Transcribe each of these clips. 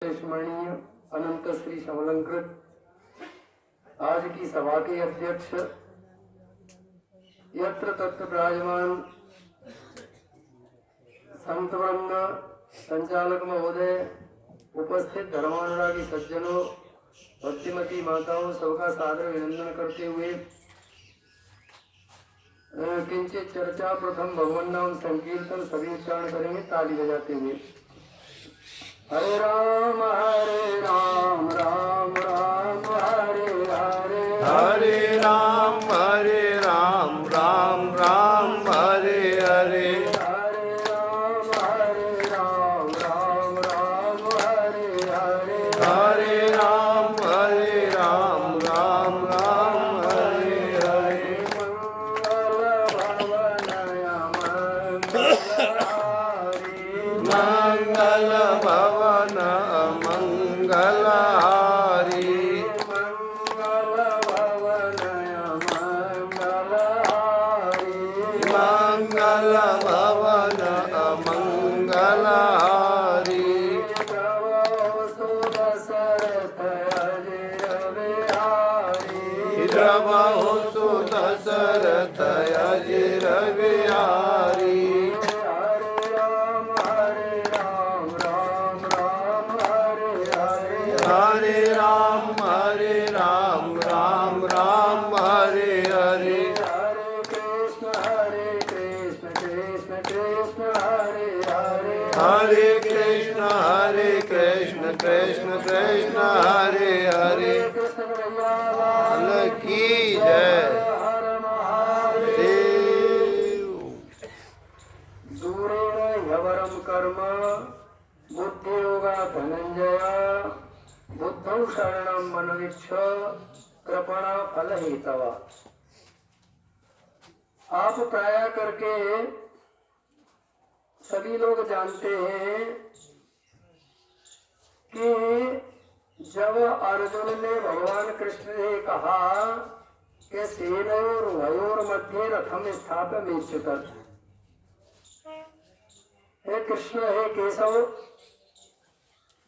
स्मरणीय अनंत श्री समलंकृत आज की सभा के अध्यक्ष यत्र तत्र विराजमान संत वृंद, संचालक महोदय, उपस्थित धर्मानुरागी सज्जनों, भक्तिमती माताओं, सबका सादर अभिनंदन करते हुए किंचित चर्चा प्रथम भगवान नाम संकीर्तन सभी उच्चारण करेंगे ताली बजाते हुए। हरे राम राम राम हरे हरे, हरे राम राम राम हरे हरे, हरे राम राम राम हरे हरे, हरे राम राम हरे हरे। मंगल भवन मंगलहारी, मंगल भवन मंगल भवन मंगलहारी, द्रवहु सुदशरथ अजिर बिहारी, हरे राम राम हरे हरे, हरे कृष्ण कृष्ण कृष्ण हरे हरे। की जय देव। दूरेण ह्यवरं कर्म बुद्धियोगा धनंजया, बुद्धौ शरणं मनविच्छ कृपणा फल हेतवा। आप प्राय करके सभी लोग जानते हैं कि जब अर्जुन ने भगवान कृष्ण से कहा कि सेनयोर वयोर मध्य रथम स्थापयमेच्युत, हे कृष्ण हे केशव,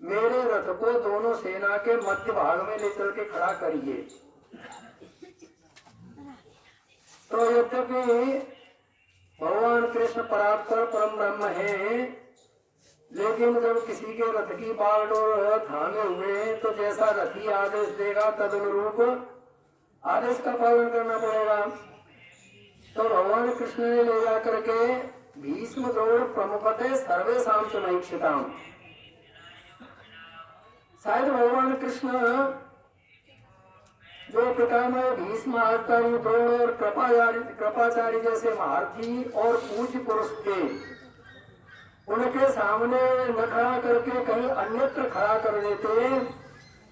मेरे रथ को दोनों सेना के मध्य भाग में ले चल के खड़ा करिए। तो यद्यपि भगवान कृष्ण परात्पर परम ब्रह्म है, लेकिन जब किसी के रथ की बागडोर थामे हुए तो जैसा रथी आदेश देगा तद अनुरूप आदेश का पालन करना पड़ेगा। तो भगवान कृष्ण ने ले जा करके भीष्म द्रोण प्रमुखते सर्वेषां च महीक्षिताम्, शायद भगवान कृष्ण जो पितामह भीष्म आचार्य द्रोण और कृपाचार्य जैसे महारथी और पूज्य पुरुष थे, उनके सामने न खड़ा करके कहीं अन्यत्र खड़ा कर देते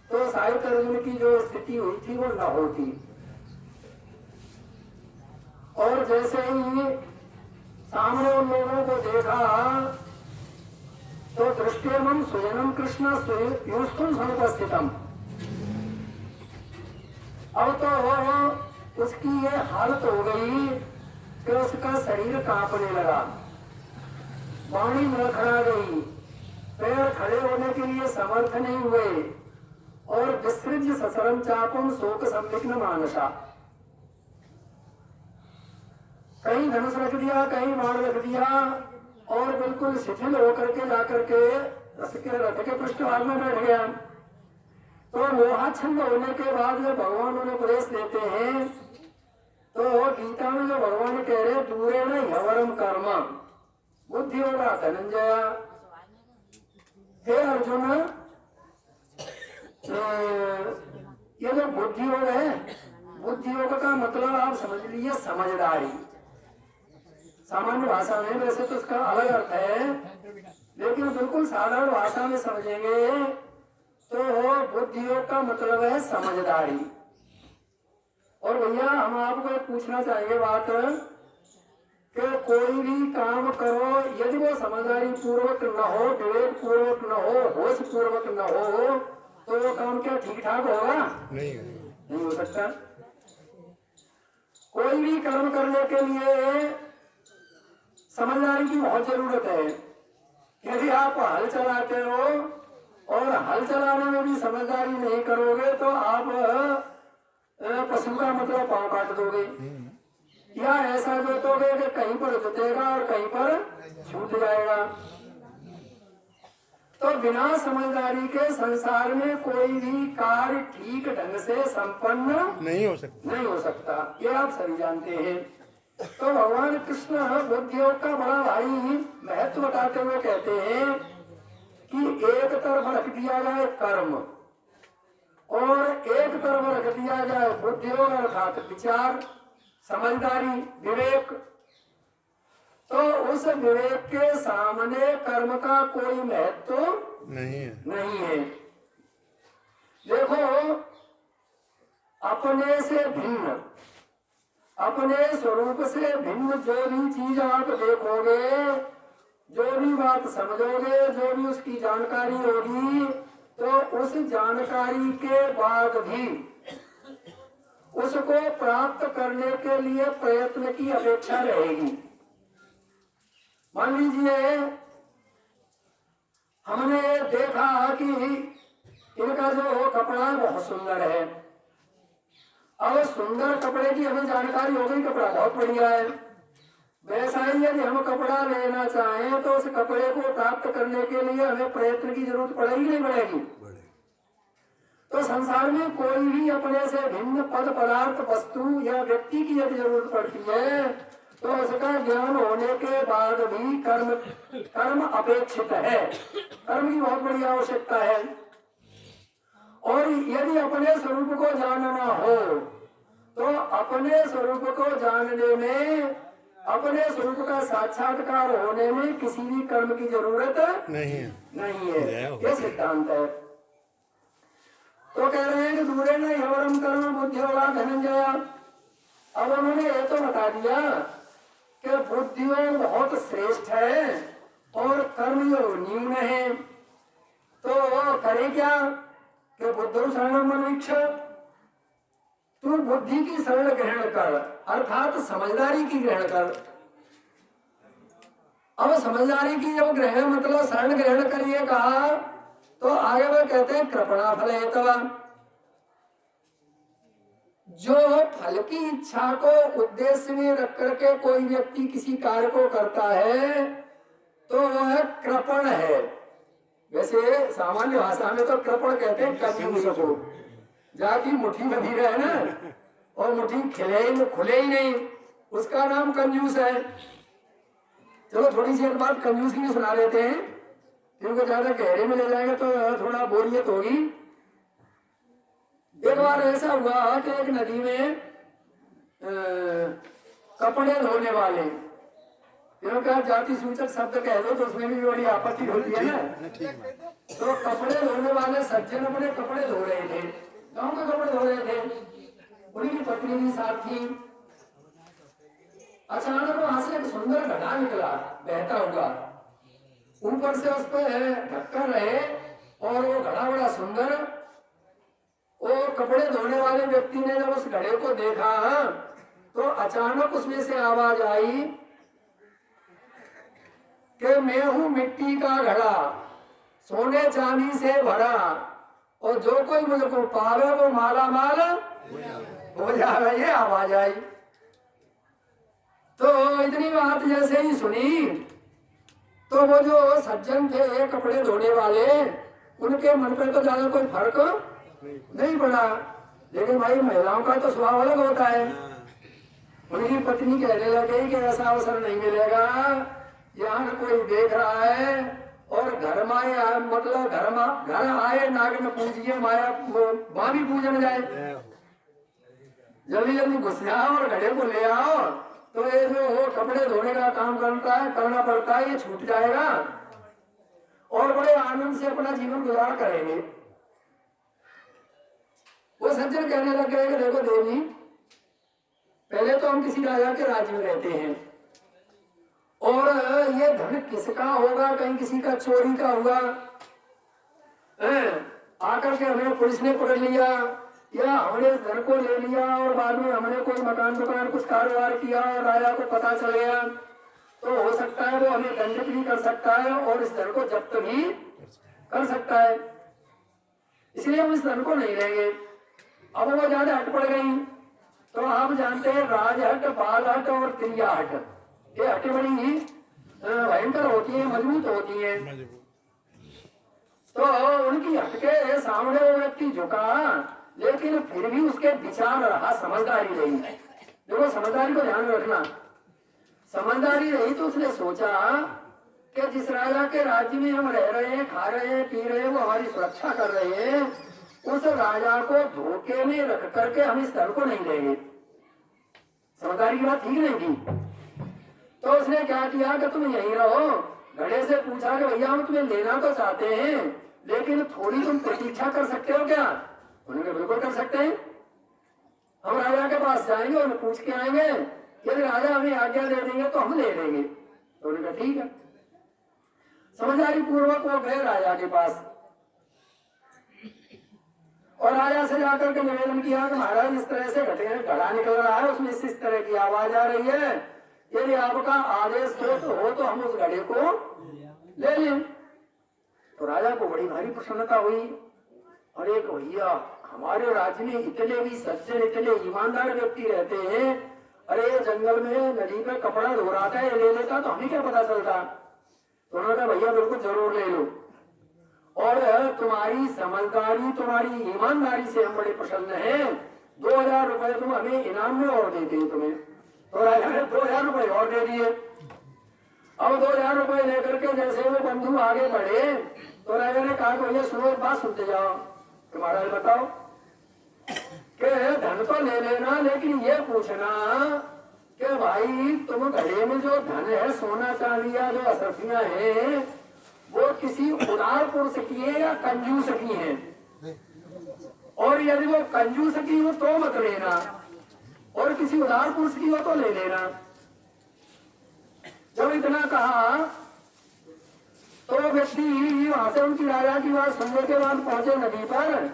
तो शायद अर्जुन की जो स्थिति हुई थी वो न होती। और जैसे ही सामने उन लोगों को देखा तो दृष्टियमं स्वयं कृष्ण युस्तुम समुपस्थितम, अब तो वो उसकी ये हालत हो गई कि उसका शरीर कांपने लगा, वाणी लड़खड़ा गई, पैर खड़े होने के लिए समर्थ नहीं हुए और विसृज्य ससरम चापम शोक संविघ्न मानसा, कहीं धनुष रख दिया, कहीं बाण रख दिया और बिल्कुल शिथिल होकर के जाकर के रथ के पृष्ठभाग में बैठ गया। तो मोहाच्छन्न होने के बाद जब भगवान उन्हें उपदेश देते हैं तो गीता में जो भगवान कह रहे दूरेण ह्यवरं कर्म बुद्धि होगा धनंजया, हे अर्जुन, ये जो बुद्धि योग है, बुद्धि योग का मतलब आप समझ लीजिए समझदारी। सामान्य भाषा में वैसे तो इसका अलग अर्थ है, लेकिन बिल्कुल साधारण भाषा में समझेंगे तो बुद्धि योग का मतलब है समझदारी। और भैया हम आपको एक पूछना चाहेंगे बात कि कोई भी काम करो यदि वो समझदारी पूर्वक न हो, विवेक पूर्वक न हो, होश पूर्वक न हो तो वो काम क्या ठीक ठाक होगा? नहीं हो सकता। कोई भी कर्म करने के लिए समझदारी की बहुत जरूरत है। यदि आप हल चलाते हो और हल चलाने में भी समझदारी नहीं करोगे तो आप पशु का मतलब पाँव काट दोगे, या ऐसा जोतोगे कि कहीं पर जुतेगा और कहीं पर छूट जाएगा। तो बिना समझदारी के संसार में कोई भी कार्य ठीक ढंग से संपन्न नहीं हो सकता, ये आप सभी जानते हैं। तो भगवान कृष्ण बुद्धि योग का बड़ा भारी महत्व बताते हुए कहते हैं कि एक तरफ रख दिया जाए कर्म और एक तरफ रख दिया जाए बुद्धि योग अर्थात विचार, समझदारी, विवेक। तो उस विवेक के सामने कर्म का कोई महत्व नहीं है। देखो, अपने से भिन्न, अपने स्वरूप से भिन्न जो भी चीज आप देखोगे, जो भी बात समझोगे, जो भी उसकी जानकारी होगी, तो उस जानकारी के बाद भी उसको प्राप्त करने के लिए प्रयत्न की अपेक्षा रहेगी। मान लीजिए हमने देखा कि इनका जो कपड़ा बहुत सुंदर है। अब सुंदर कपड़े की हमें जानकारी हो गई, कपड़ा बहुत बढ़िया है। वैसा ही यदि हम कपड़ा लेना चाहें तो उस कपड़े को प्राप्त करने के लिए हमें प्रयत्न की जरूरत पड़ेगी नहीं पड़ेगी? तो संसार में कोई भी अपने से भिन्न पद पदार्थ वस्तु या व्यक्ति की यदि जरूरत पड़ती है तो उसका ज्ञान होने के बाद भी कर्म अपेक्षित है, कर्म की बहुत बड़ी आवश्यकता है। और यदि अपने स्वरूप को जानना हो तो अपने स्वरूप को जानने में, अपने स्वरूप का साक्षात्कार होने में किसी भी कर्म की जरूरत नहीं है। ये सिद्धांत है। तो कह रहे हैं कि दूरे न यवरम कर्म बुद्धि वाला धनंजय। अब उन्होंने ये तो बता दिया कि बुद्धि बहुत श्रेष्ठ है और कर्म जो न्यून है। तो करे क्या कि बुद्धो शरणम मनुष्य, तू बुद्धि की शरण ग्रहण कर, अर्थात समझदारी की ग्रहण कर। अब समझदारी की जब ग्रहण मतलब शरण ग्रहण करिए कहा तो आगे वो कहते हैं कृपणा फल हेतवा। जो फल की इच्छा को उद्देश्य में रख करके कोई व्यक्ति किसी कार्य को करता है तो वह कृपण है। वैसे सामान्य भाषा में तो कृपण कहते हैं कंजूस को, जाकी मुट्ठी बंधी रहे ना और मुट्ठी खुले ही नहीं, उसका नाम कंजूस है। चलो थोड़ी सी एक बात कंजूस की भी सुना लेते हैं, क्योंकि ज्यादा गहरे में ले जाएंगे तो थोड़ा बोरियत होगी। एक बार ऐसा हुआ कि एक नदी में कपड़े धोने वाले, क्योंकि आप जाति सूचक शब्द कह दो तो उसमें भी बड़ी आपत्ति होती है ना। तो कपड़े धोने वाले सज्जन अपने कपड़े धो रहे थे, गांव के कपड़े धो रहे थे, उनकी पत्नी भी साथ थी। अचानक वहां से एक सुंदर घड़ा निकला बहता हुआ, ऊपर से उस पर ढक्कन रहे और वो घड़ा बड़ा सुंदर। और कपड़े धोने वाले व्यक्ति ने जब उस घड़े को देखा तो अचानक उसमें से आवाज आई कि मैं हूं मिट्टी का घड़ा, सोने चांदी से भरा, और जो कोई मुझको पावे वो माला माल हो जाए। ये आवाज आई। तो इतनी बात जैसे ही सुनी तो वो जो सज्जन थे कपड़े धोने वाले, उनके मन पर तो ज्यादा कोई फर्क नहीं पड़ा। लेकिन भाई महिलाओं का तो स्वभाव अलग होता है। उनकी पत्नी कहने लगी कि ऐसा अवसर नहीं मिलेगा, यहाँ कोई देख रहा है और घर माए मतलब घर आए नाग में पूजिए माया वहां भी पूजन जाए। जल्दी जल्दी घुस जाओ और घड़े को ले आओ, तो ये जो वो कपड़े धोने का काम करना पड़ता है, ये छूट जाएगा और बड़े आनंद से अपना जीवन गुजार करेंगे। वो सज्जन कहने लग गए कि देखो देवी, पहले तो हम किसी राजा के राज्य में रहते हैं और ये धन किसका होगा, कहीं किसी का चोरी का हुआ, आकर के हमें पुलिस ने पकड़ लिया या हमने इस धन को ले लिया और बाद में हमने कोई मकान दुकान कुछ कारोबार किया और राजा को पता चल गया, तो हो सकता है वो हमें दंडित भी कर सकता है और इस धन को जब्त भी कर सकता है। इसलिए हम इस धन को नहीं लेंगे। अब वो ज्यादा हट पड़ गई तो आप जानते हैं राजहट, बालहट और क्रियाहट, ये हटें बड़ी भयंकर होती है, मजबूत होती है। तो उनकी हट के सामने वो व्यक्ति झुका, लेकिन फिर भी उसके विचार रहा, समझदारी रही। देखो समझदारी को ध्यान में रखना, समझदारी रही तो उसने सोचा कि जिस राजा के राज्य में हम रह रहे हैं, खा रहे हैं, पी रहे हैं, वो हमारी सुरक्षा कर रहे हैं, उस राजा को धोखे में रख करके हम इस धन को नहीं लेंगे। समझदारी की बात ठीक नहीं की। तो उसने क्या किया कि तुम यहीं रहो। घड़े से पूछा कि भैया हम तुम्हें लेना तो चाहते हैं, लेकिन थोड़ी तुम प्रतीक्षा कर सकते हो क्या? उन्होंने बिल्कुल कर सकते हैं, हम राजा के पास जाएंगे और पूछ के आएंगे, यदि राजा हमें आज्ञा दे देंगे तो हम ले लेंगे। तो उन्होंने कहा ठीक है। समझदारी पूर्वक वो गए राजा के पास और राजा से जाकर के निवेदन किया कि महाराज इस तरह से घड़ा निकल रहा है, उसमें इस तरह की आवाज आ रही है, यदि आपका आदेश हो तो हम उस घड़े को ले लें। तो राजा को बड़ी भारी प्रसन्नता हुई। अरे भैया हमारे राज्य में इतने भी सज्जन, इतने ईमानदार व्यक्ति रहते हैं, अरे ये जंगल में नदी पे कपड़ा धो रहा था, ये ले लेता तो हमें क्या पता चलता। तो उन्होंने कहा भैया बिल्कुल जरूर ले लो, और तुम्हारी समझदारी, तुम्हारी ईमानदारी से हम बड़े प्रसन्न हैं, 2000 रुपए तुम हमें इनाम में और देते हैं तुम्हें। तो राजा ने 2000 रुपए और दे दिए। अब 2000 रुपए लेकर के जैसे वो बंधु आगे बढ़े तो राजा ने कहा भैया सुनो एक बात सुनते जाओ। तो महाराज बताओ कि धन तो ले लेना, लेकिन ये पूछना कि भाई तुम घड़े में जो धन है, सोना चांदिया जो असरफियां हैं, वो किसी उदार पुरुष की है या कंजूस की है? और यदि वो कंजूस की हो तो मत लेना, और किसी उदार पुरुष की हो तो ले लेना। जब इतना कहा तो व्यक्ति वहां से उनकी राजा की बात सुनने के बाद पहुंचे नदी पर,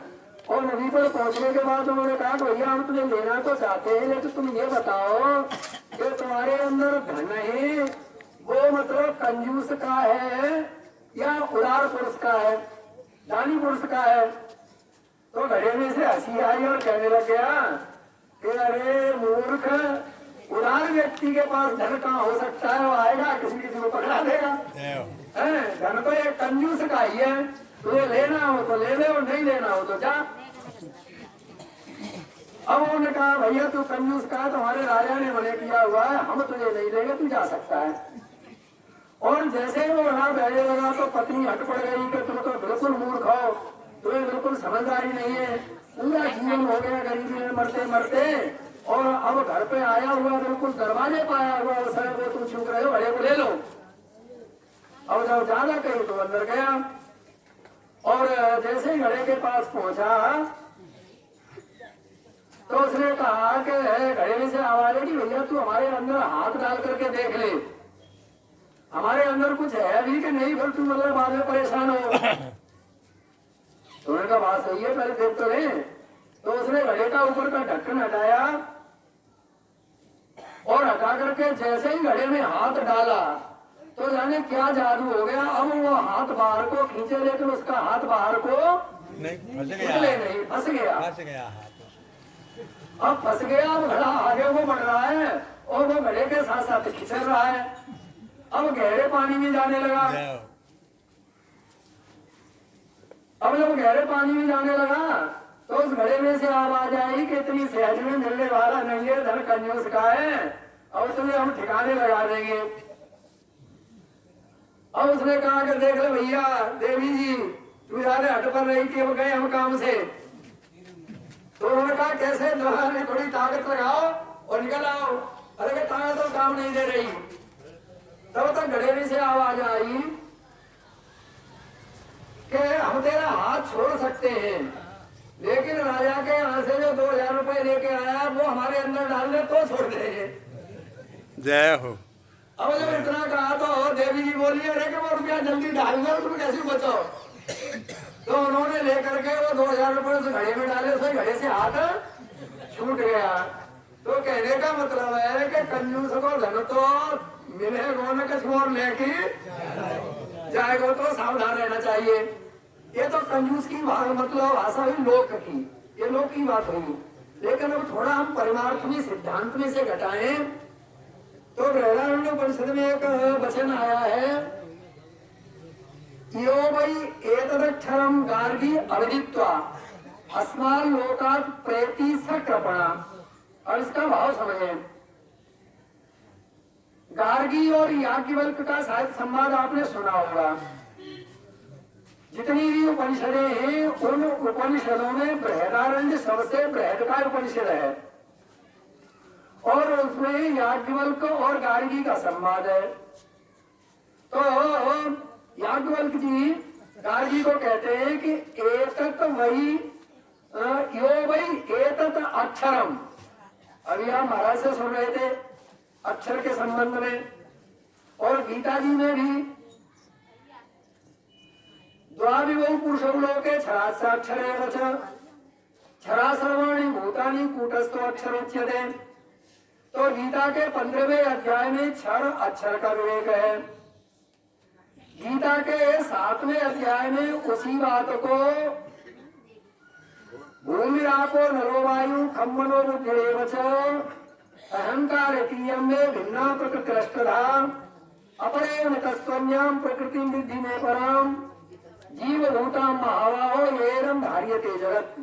और नदी पर पहुंचने के बाद उन्होंने कहा भैया हम तुम्हें लेना तो चाहते हैं, लेकिन तुम ये बताओ कि तुम्हारे अंदर धन है वो मतलब कंजूस का है या उदार पुरुष का है, दानी पुरुष का है? तो घड़े में से हंसी आई और कहने लग गया कि अरे मूर्ख, उदार व्यक्ति के पास धन कहाँ हो सकता है? वो आएगा किसी किसी को पकड़ा देगा। धन तो एक कंजूस का ही है, तुझे लेना हो तो ले ले और नहीं लेना हो तो जा। अब उन्होंने कहा भैया तू कंजूस का है, तुम्हारे राजा ने मना किया हुआ है, हम तुझे नहीं लेंगे, तू जा सकता है। और जैसे वो वहां बैठने लगा तो पत्नी हट पड़ गई कि तुम तो बिल्कुल मूर्ख हो, तुम्हें बिल्कुल समझदारी नहीं है, पूरा जीवन हो गया गरीबी में मरते मरते, और अब घर पे आया हुआ बिल्कुल दरवाजे पर आया हुआ अवसर को तुम चूक रहे हो, घड़े को ले लो। अब जब ज्यादा कही तो अंदर गया, और जैसे ही घड़े के पास पहुंचा तो उसने कहा कि घड़े में से आवाज है कि भैया तू हमारे अंदर हाथ डाल करके देख ले, हमारे अंदर कुछ है भी कि नहीं, फिर तू मतलब बाद में परेशान हो। तो उन्होंने कहा बात सही है, पहले देख तो ले। तो उसने घड़े का ऊपर का ढक्कन हटाया और हटा करके जैसे ही घड़े में हाथ डाला तो जाने क्या जादू हो गया। अब वो हाथ बाहर को खींचे, लेकिन उसका हाथ बाहर को नहीं फंस गया। अब फंस गया, अब घड़ा आगे वो बढ़ रहा है और वो घड़े के साथ साथ खिंचल रहा है। अब गहरे पानी में जाने लगा। अब जब गहरे पानी में जाने लगा तो उस घड़े में से आवाज आई कि इतनी सहज में मिलने वाला नहीं है, धन कंजूस का है, और तुम्हें हम ठिकाने लगा देंगे। अब उसने कहा कि देख ले भैया, देवी जी तू यार हट पर रही थी, अब गए हम काम से। तो उन्होंने कहा कैसे? थोड़ी ताकत लगाओ और निकल आओ। अरे ताकत तो काम नहीं दे रही। तब तक घड़े में से आवाज आई कि हम तेरा हाथ छोड़ सकते हैं, लेकिन राजा के यहाँ से जो 2000 रुपए लेके आया वो हमारे अंदर डाल दे तो छोड़ देंगे। जय हो। अब जब इतना कहा तो देवी जी बोली अरे कि वो रुपया जल्दी डाल दो, तुम कैसे बचो। तो उन्होंने लेकर के वो 2000 रुपए उस घड़े में डाले, उस घड़े से हाथ छूट गया। तो कहने का मतलब है कि कंजूस को धन तो मिलेगा न, किसी और लेके जाएगा, तो सावधान रहना चाहिए। ये तो कंजूस की मतलब भाषा हुई लोक की, ये लोक की बात हुई। लेकिन अब थोड़ा हम परमार्थ में सिद्धांत में से घटाएं तो बृहदारण्योपनिषद में एक वचन आया है, यो वै एतदक्षरम गार्गी अविदित्वा अस्मान् लोकात् प्रेति सकृपणा। और इसका भाव समझे। गार्गी और याज्ञवल्क्य का शायद संवाद आपने सुना होगा। जितनी भी उपनिषदें हैं उन उपनिषदों में बृहदारण्य सबसे बृहदकाय उपनिषद है और उसमें याज्ञवल्क और गार्गी का संवाद है। तो याज्ञवल्क जी गार्गी को कहते हैं कि एतत् वही यो वही एतत् अक्षरम। अभी आप महाराज से सुन रहे थे अक्षर के संबंध में, और गीता जी में भी द्वाविभौ पुरुषौ लोके क्षराक्षरेण च क्षरा सर्वाणि भूतानि कूटस्थो अक्षर उच्यते। तो गीता के 15वें अध्याय में क्षर अक्षर का विवेक है। गीता के 7वें अध्याय में उसी बात को भूमि आपो नलो वायु खम मनो बुद्धिरेव च अहंकार में भिन्ना प्रकृतिरष्टधा अपरेण तस्त्वन्याम प्रकृति विद्धि में पराम जीव भूताम महावाहो येरम धार्यते जगत।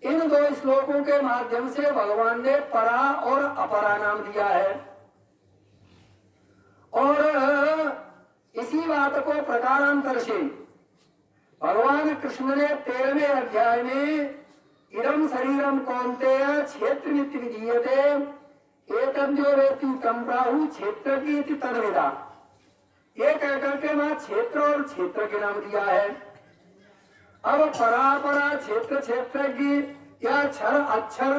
इन दो श्लोकों के माध्यम से भगवान ने परा और अपरा नाम दिया है। और इसी बात को प्रकारांतर से भगवान कृष्ण ने 13वें अध्याय में इदम शरीरम कौन्तेय क्षेत्र विधीयते एतद्यो वेत्ति तं प्राहु क्षेत्र की तद्विदा। ये कहकर के वहां क्षेत्र और क्षेत्र के नाम दिया है। अब परापरा क्षेत्र क्षेत्र की या क्षर अक्षर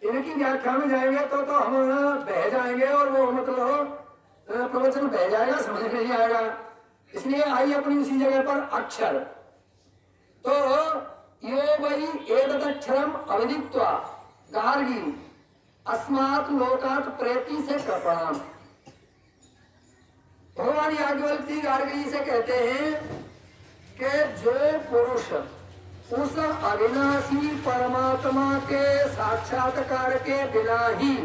इनकी व्याख्या में जाएंगे तो हम बह जाएंगे और वो मतलब प्रवचन बह जाएगा, समझ में नहीं आएगा। इसलिए आई अपनी उसी जगह पर अक्षर। तो यो वही एतदक्षरम अविदित्वा गार्गी अस्मात् लोकात् प्रेति से कृपणा। भगवान याज्ञवल्क्य जी गार्गी से कहते हैं कि जो पुरुष उस अविनाशी परमात्मा के साक्षात्कार के बिना ही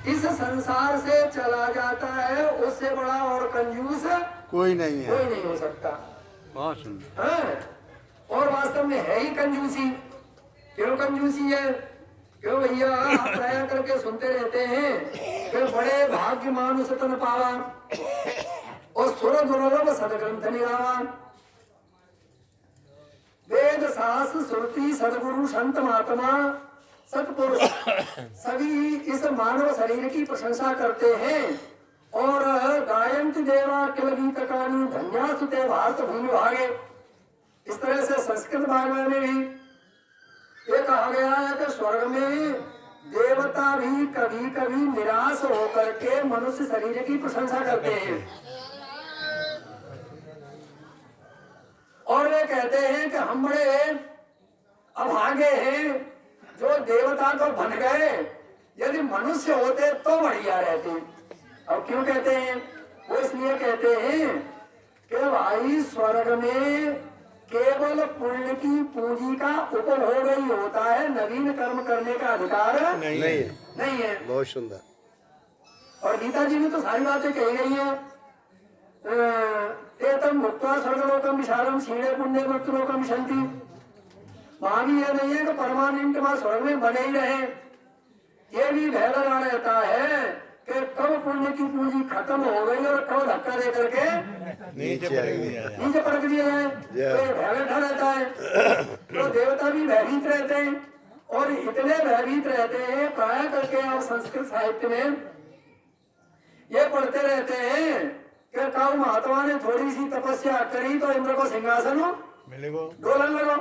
इस संसार से चला जाता है, उससे बड़ा और कंजूस कोई नहीं है, कोई नहीं हो सकता। बहुत सुंदर है और वास्तव में है ही कंजूसी। क्यों कंजूसी है? क्यों भैया आप दया करके सुनते रहते हैं कि बड़े भाग्य मानुष तन पावा और सुर दुर्लभ सदग्रंथ निरावा। वेद शास्त्र श्रुति सदगुरु संत महात्मा सतपुरुष सभी इस मानव शरीर की प्रशंसा करते हैं और गायंत देवा किल गीत कानी धन्यासुते भारत भूमि भागे। इस तरह से संस्कृत भाषा में भी ये कहा गया है कि स्वर्ग में देवता भी कभी कभी निराश होकर के मनुष्य शरीर की प्रशंसा करते हैं और वे कहते हैं कि हम बड़े अभागे हैं जो देवता तो बन गए, यदि मनुष्य होते तो बढ़िया रहते। अब क्यों कहते हैं? वो इसलिए कहते हैं कि भाई स्वर्ग में केवल पुण्य की पूंजी का उपभोग ही होता है, नवीन कर्म करने का अधिकार नहीं है। बहुत सुंदर। और गीता जी में तो सारी बातें कही गई हैं। एतम भुक्त्वा स्वर्गलोकम विशालम क्षीणे पुण्य मृत्युलोकम विशंति। वहां भी यह नहीं है कि परमानेंट वहां स्वर्ग में बने ही रहे। ये भी भय लगा रहता है कि कब पुण्य की पूंजी खत्म हो गई और कब धक्का दे करके नीचे पटक दिया जाए, तो भय बैठा रहता है। तो देवता भी भयभीत रहते हैं और इतने भयभीत रहते हैं प्राय करके आप संस्कृत साहित्य में ये पढ़ते रहते हैं कि कब महात्मा ने थोड़ी सी तपस्या करी तो इंद्र को सिंहासन डोलन लगा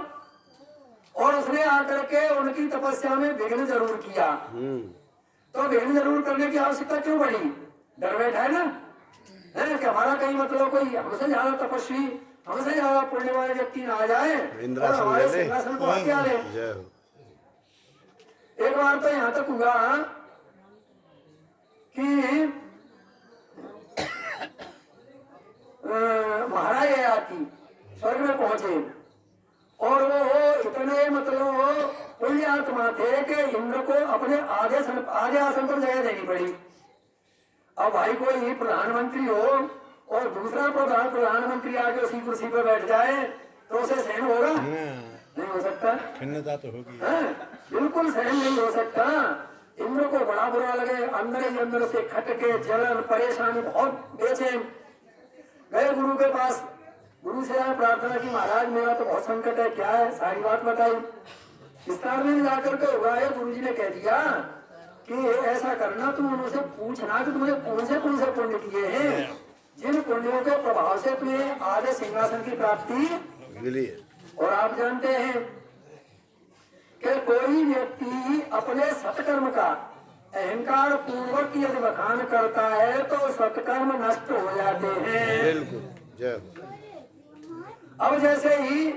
और उसने आकर के उनकी तपस्या में विघ्न जरूर किया। तो विघ्न जरूर करने की आवश्यकता क्यों पड़ी? डर बैठा है ना, है कि हमारा कहीं मतलब कोई हमसे ज्यादा तपस्वी, हमसे ज्यादा पुण्य वाले व्यक्ति ना आ जाए और हमारे सिंहासन को हत्या ले। एक बार तो यहाँ तक हुआ कि महाराज आती स्वर्ग में पहुंचे और वो इतने मतलब पुण्यात्मा थे कि इंद्र को अपने आगे आसन पर जगह देनी पड़ी। अब भाई कोई प्रधानमंत्री हो और दूसरा प्रधानमंत्री आके उसी कुर्सी पर बैठ जाए तो उसे सहन होगा? नहीं हो सकता। खिन्नता तो होगी। बिल्कुल सहन नहीं हो सकता। इंद्र को बड़ा बुरा लगे, अंदर ही अंदर से खटके, जलन, परेशानी, बहुत बेचैन। गए गुरु के पास, गुरु से आए प्रार्थना की, महाराज मेरा तो बहुत संकट है, क्या है? सारी बात बताई। विस्तार में जाकर के हुआ है, गुरु जी ने कह दिया कि ऐसा करना, तुम उनसे पूछना कि तुमने कौन से पुण्य किए हैं जिन पुण्यों के प्रभाव से तुम्हें आधे सिंहासन की प्राप्ति मिली है। और आप जानते हैं कि कोई व्यक्ति अपने सत्कर्म का अहंकार पूर्वक यदि बखान करता है तो सत्कर्म नष्ट हो जाते हैं। बिल्कुल। अब जैसे ही,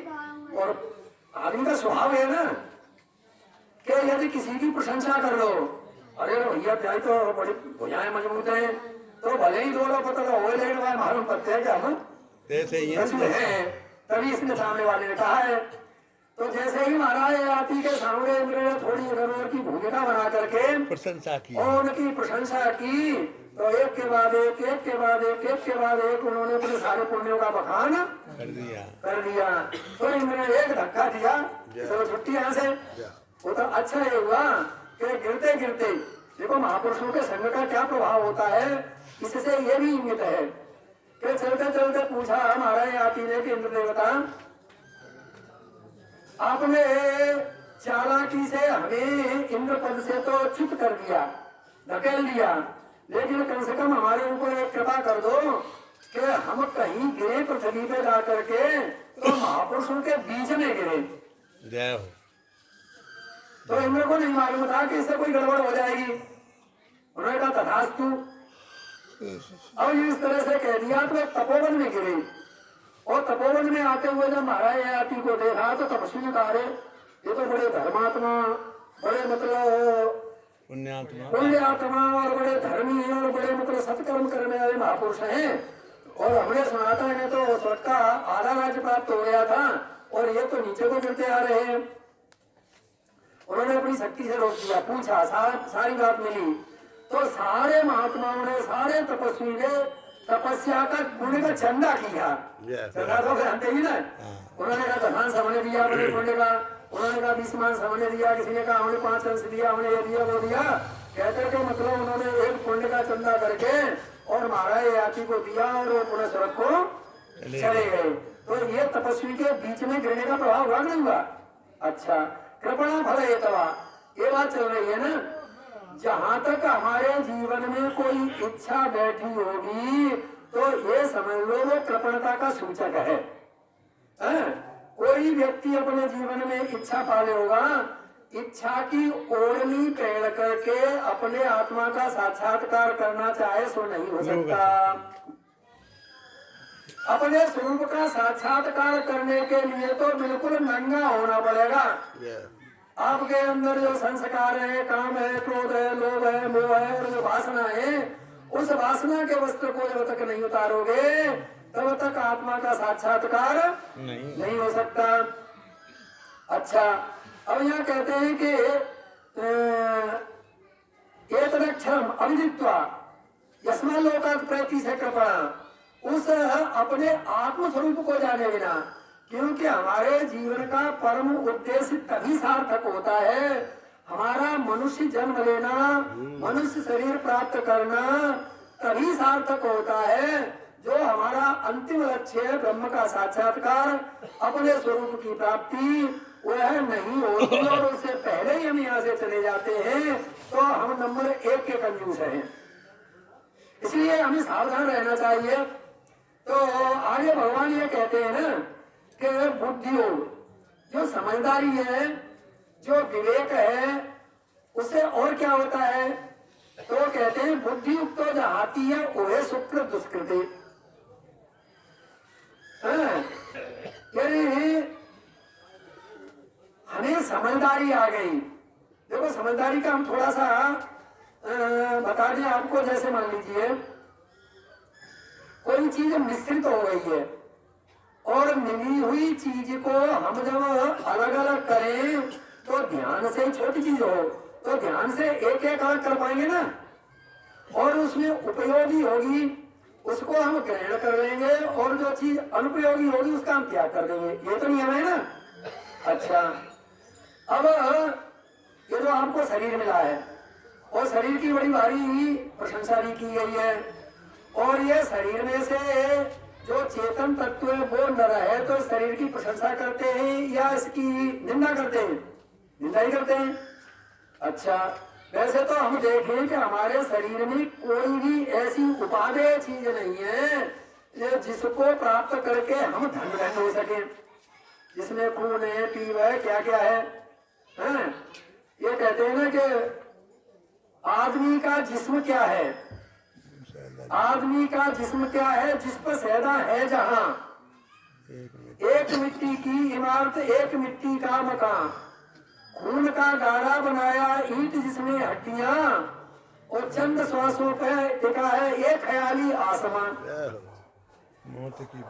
और आदमी का स्वभाव है ना कि यदि किसी की प्रशंसा कर लो, अरे भैया क्या तो बड़ी भुजाएं मजबूत है, तो भले ही दोनों पता हो, लेकिन वह मालूम पड़ते हैं कि हम ऐसे हैं। तभी इसने सामने वाले ने कहा है। तो जैसे ही महाराज आती के सामने इंद्र ने थोड़ी गरुड़ की भूमिका बना करके प्रशंसा की और उनकी प्रशंसा की, तो एक के बाद एक उन्होंने अपने सारे पुण्यों का बखान कर दिया। तो इंद्र ने एक धक्का दिया, चलो छुट्टी यहाँ से। वो तो अच्छा ये हुआ कि गिरते गिरते, देखो महापुरुषों के संग का क्या प्रभाव होता है, इससे ये भी इंगित है कि चलते चलते पूछा महाराज आती ने कि इंद्र देवता, आपने चालाकी से हमें इंद्र पद से तो च्युत कर दिया, धकेल दिया, लेकिन कम से कम हमारे ऊपर एक कृपा कर दो कि हम कहीं गिरे पृथ्वी पे जा करके तो महापुरुषों के बीच में गिरे। जय हो। तो इंद्र को नहीं मालूम था कि इससे कोई गड़बड़ हो जाएगी। उन्होंने कहा तथास्तु। अब इस तरह से कह दिया तो तपोवन में गिरे, और तपोवन में आते हुए जब महाराज आती को देखा तो तपस्वी ने कहा, ये तो बड़े धर्मात्मा, बड़े मतलब पुण्यात्मा और बड़े धर्मी और बड़े मतलब सत्कर्म करने वाले महापुरुष हैं, और हमने सुना था इन्हें तो स्वर्ग का आधा राज्य प्राप्त हो गया था और ये तो नीचे को गिरते आ रहे हैं। उन्होंने अपनी शक्ति से रोक दिया, पूछा, सारी बात मिली। तो सारे महात्माओं ने, सारे तपस्वी ने तपस्या का पुण्य का चंदा किया। चंदा तो जानते ही ना। उन्होंने कहा धन समझ दिया अपने पुण्य का, उन्होंने कहा 20 मान समझ दिया, किसी ने कहा हमने 5 अंश दिया, हमने ये दिया वो दिया, कहते के मतलब उन्होंने एक पुण्य का चंदा करके और महाराज याति को दिया और वो पुनः स्वर्ग को चले गए। तो ये तपस्वी के बीच में गिरने का प्रभाव हुआ नहीं हुआ? अच्छा, कृपणा फल हेतवा, ये बात चल रही है ना। जहां तक हमारे जीवन में कोई इच्छा बैठी होगी तो ये समझ लो वो कृपणता का सूचक है। कोई व्यक्ति अपने जीवन में इच्छा पाले होगा, इच्छा की ओढ़नी पहन करके अपने आत्मा का साक्षात्कार करना चाहे सो नहीं हो सकता। अपने स्वरूप का साक्षात्कार करने के लिए तो बिल्कुल नंगा होना पड़ेगा। आपके अंदर जो संस्कार है, काम है, क्रोध है, लोभ है, मोह है और जो वासना है, उस वासना के वस्त्र को जब तक नहीं उतारोगे तब तक आत्मा का साक्षात्कार नहीं हो सकता। अच्छा, अब यहाँ कहते हैं कि एतदक्षरम अविदित्वा यस्मान् लोकात् प्रयति से कृपणा, उस अपने आत्म स्वरूप को जाने बिना, क्योंकि हमारे जीवन का परम उद्देश्य तभी सार्थक होता है, हमारा मनुष्य जन्म लेना, मनुष्य शरीर प्राप्त करना तभी सार्थक होता है जो हमारा अंतिम लक्ष्य है ब्रह्म का साक्षात्कार, अपने स्वरूप की प्राप्ति, वह नहीं होती और उससे पहले ही हम यहाँ से चले जाते हैं तो हम नंबर 1 के कंजूस हैं। इसलिए हमें सावधान रहना चाहिए। तो आगे भगवान ये कहते हैं ना कि बुद्धियों, जो समझदारी है, जो विवेक है, उसे और क्या होता है? तो कहते हैं बुद्धि युक्त जो आती है वह शुक्र दुष्कृति। यानी हमें समझदारी आ गई। देखो समझदारी का हम थोड़ा सा बता दें आपको। जैसे मान लीजिए कोई चीज मिश्रित हो गई है और मिली हुई चीज को हम जब अलग अलग करें तो ध्यान से, छोटी चीज हो तो ध्यान से एक एक अलग कर पाएंगे ना, और उसमें उपयोगी होगी उसको हम ग्रहण कर लेंगे, और जो चीज अनुपयोगी होगी उसका हम त्याग कर देंगे। ये तो नियम है ना। अच्छा, अब ये जो आपको शरीर मिला है और शरीर की बड़ी भारी प्रशंसा भी की गई है, और ये शरीर में से जो चेतन तत्व है वो नर है, तो शरीर की प्रशंसा करते हैं या इसकी निंदा करते हैं? निंदा ही करते हैं। अच्छा, वैसे तो हम देखें कि हमारे शरीर में कोई भी ऐसी उपादेय चीज नहीं है जिसको प्राप्त करके हम धन हो सके, जिसमें खून है, पीव है, क्या क्या है, हैं? ये कहते हैं ना कि आदमी का जिस्म क्या है, आदमी का जिस्म क्या है, जिस पर सैदा है जहां, एक मिट्टी की इमारत, एक मिट्टी का मकान, खून का गाढ़ा बनाया ईंट जिसमें हड्डियां, और चंद श्वासों पे टिका है एक ख्याली आसमान,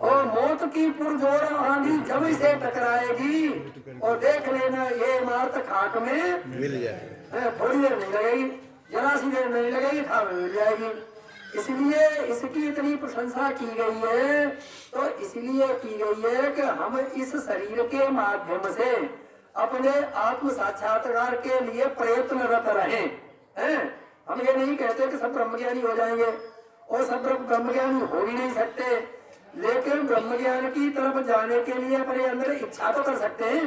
और मौत की पुरजोर आंधी जब इसे टकराएगी और देख लेना ये इमारत खाक में मिल जाएगी, थोड़ी देर नहीं लगेगी, जरा सी देर नहीं लगेगी, खाक में मिल जाएगी। इसलिए इसकी इतनी प्रशंसा की गई है, तो इसलिए की गई है कि हम इस शरीर के माध्यम से अपने आत्म साक्षात्कार के लिए प्रयत्नरत रहें, हैं? हम ये नहीं कहते कि सब ब्रह्मज्ञानी हो जाएंगे, और सब ब्रह्मज्ञानी हो ही नहीं सकते, लेकिन ब्रह्मज्ञान की तरफ जाने के लिए अपने अंदर इच्छा तो कर सकते हैं।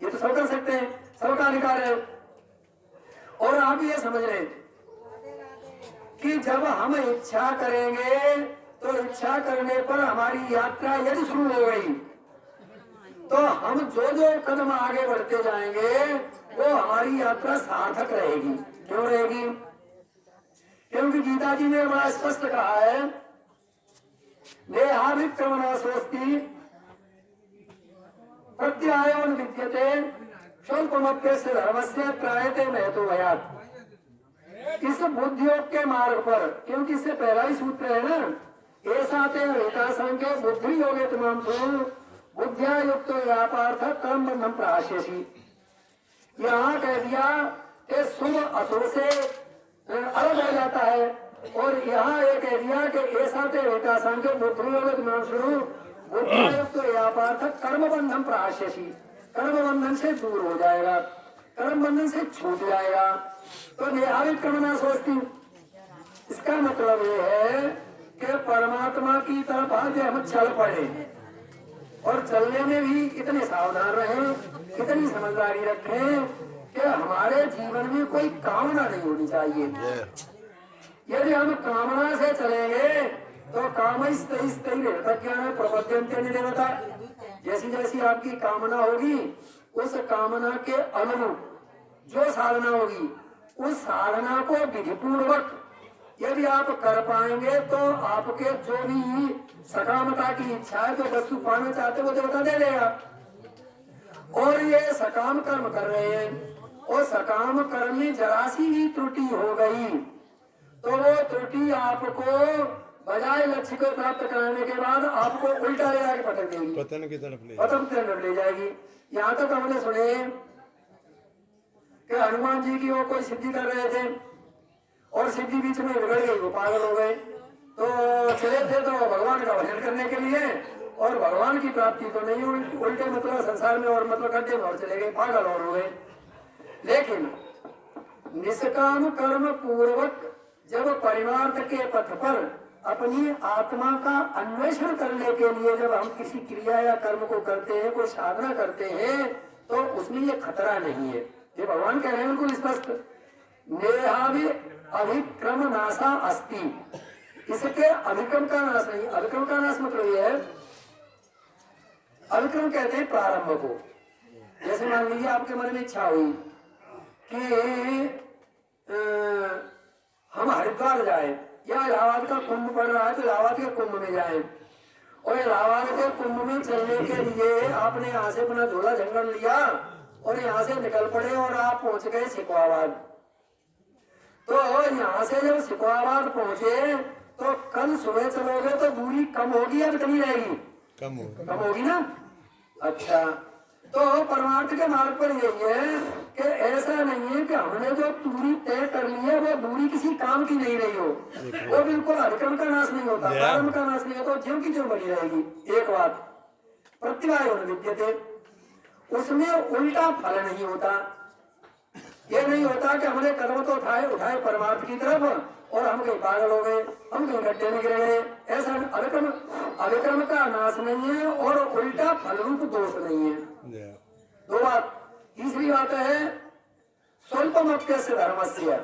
ये तो सब कर सकते हैं, सबका अधिकार है। और आप ये समझ लें कि जब हम इच्छा करेंगे तो इच्छा करने पर हमारी यात्रा यदि शुरू हो गई तो हम जो जो कदम आगे बढ़ते जाएंगे वो हमारी यात्रा सार्थक रहेगी। क्यों रहेगी? क्योंकि गीता जी ने बड़ा स्पष्ट कहा है, देहाभिक्रमणा स्वस्ति प्रत्यायो विद्यते स्वल्पमप्यस्य धर्मस्य त्रायते महतो भयात्। इस बुद्धियोग के मार्ग पर, क्योंकि इससे पहला ही सूत्र है ना, ऐसा ते वेदासंख्य बुद्धि योगे तमाम बुद्धिया युक्त व्यापार्थ कर्म बंधन प्राश्यसी। यहाँ कह दिया कि शुभ अशुभ से अलग हो जाता है, और यहाँ ये कह दिया कि ऐसा ते वेदासंख्य बुद्धि योगे तमाम बुद्धिया युक्त व्यापार्थ कर्म बंधन प्राश्यसी। कर्म बंधन से दूर हो जाएगा, कर्म बंधन से छूट जाएगा। तो देहाभिक्रमणा स्वस्ति, इसका मतलब ये है कि परमात्मा की तरफ आज हम चल पड़े, और चलने में भी इतने सावधान रहें, इतनी समझदारी रखें कि हमारे जीवन में कोई कामना नहीं होनी चाहिए। यदि हम कामना से चलेंगे तो काम प्रपद्यन्ते निदेवता, जैसी जैसी आपकी कामना होगी उस कामना के अनुरूप जो साधना होगी उस साधना को विधिपूर्वक यदि आप कर पाएंगे तो आपके जो भी सकामता की इच्छा है, जो वस्तु पाना चाहते वो देवता दे देगा। और ये सकाम कर्म कर रहे हैं, और सकाम कर्म में जरा सी भी त्रुटि हो गई तो वो त्रुटि आपको बजाय लक्ष्य को प्राप्त कराने के बाद आपको उल्टा ले जाके पटक देगी, पतन की तरफ ले जाएगी। यहाँ तक हमने सुने कि हनुमान जी की वो कोई सिद्धि कर रहे थे और सिद्धि बीच में बिगड़ गई, वो पागल हो गए, तो चले थे तो भगवान का भजन करने के लिए, और भगवान की प्राप्ति तो नहीं, उल्टे मतलब संसार में और मतलब गड्ढे में और चले गए, पागल और हो गए। लेकिन निष्काम कर्म पूर्वक जब परिमार्थ के पथ पर अपनी आत्मा का अन्वेषण करने के लिए जब हम किसी क्रिया या कर्म को करते हैं, कोई साधना करते हैं, तो उसमें ये खतरा नहीं है। ये भगवान कह रहे हैं बिल्कुल स्पष्ट, नेहाभि अभिक्रम नाशा अस्ति, इसके अभिक्रम का नाश नहीं। अभिक्रम का नाश मतलब ये है, अभिक्रम कहते हैं प्रारंभ को। जैसे मान लीजिए आपके मन में इच्छा हुई कि हम हरिद्वार जाए, या इलाहाबाद का कुंभ पड़ रहा है तो इलाहाबाद के कुंभ में जाए, और इलाहाबाद के कुंभ में चलने के लिए आपने यहाँ से अपना झोला जंगल लिया और यहाँ से निकल पड़े और आप पहुंच गए सिकवाबाद। तो यहाँ से जब सिकवाबाद पहुंचे तो कल सुबह चलोगे तो दूरी कम होगी या कितनी रहेगी? कम होगी ना। अच्छा, तो परमार्थ के मार्ग पर यही है कि ऐसा नहीं है कि हमने जो दूरी तय कर ली है वो दूरी किसी काम की नहीं रही हो, वो बिल्कुल अधिक्रम का नाश नहीं होता, कर्म का नाश नहीं होता, ज्यों की ज्यों बनी रहेगी। एक बात प्रतिभा विद्यते, उसमें उल्टा फल नहीं होता। ये नहीं होता कि हमने कदम तो उठाए परमार्थ की तरफ और हम कहीं पागल हो गए, हम कहीं गड्ढे में गिर गए, ऐसा अविक्रम का नाश नहीं है और उल्टा फल रूप दोष नहीं है। दो बात। तीसरी बात है स्वल्पमप्य से धर्मस्य,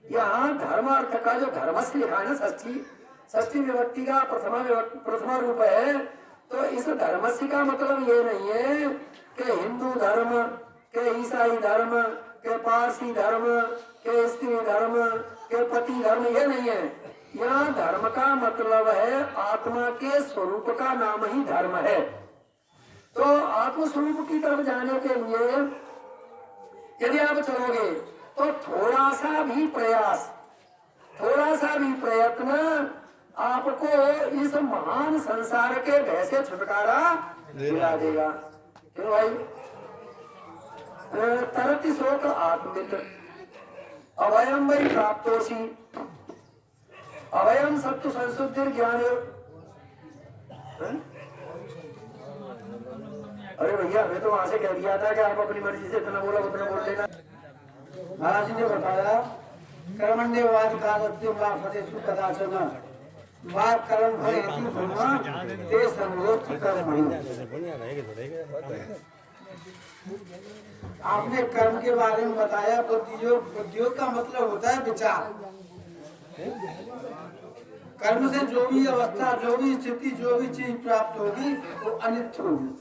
यहाँ धर्मार्थ का जो धर्मस्य लिखा है ना, षष्ठी विभक्ति का प्रथमा रूप है, तो इस धर्मस्य का मतलब ये नहीं है कि हिंदू धर्म के ईसाई धर्म के पारसी धर्म के स्त्री धर्म के पति धर्म, ये नहीं है। यहाँ धर्म का मतलब है आत्मा के स्वरूप का नाम ही धर्म है। तो आत्म स्वरूप की तरफ जाने के लिए यदि आप चलोगे तो थोड़ा सा भी प्रयास, थोड़ा सा भी प्रयत्न आपको इस महान संसार के भय से छुटकारा दिला देगा। क्यों भाई? तरति शोक आत्मित अभयम वही प्राप्तोषी, अभयम सत्तु संशुद्धि ज्ञान। अरे भैया, हमें तो वहां से कह दिया था कि आप अपनी मर्जी से इतना बोला उतना बोल लेना। महाराज जी ने बताया कर्मण्यवाद का कदाचन वाद कर्म ते संगोष्ठ कर्म। आपने कर्म के बारे में बताया। बुद्धियोग का मतलब होता है विचार। कर्म से जो भी अवस्था, जो भी स्थिति, जो भी चीज प्राप्त होगी वो अनित्य होगी।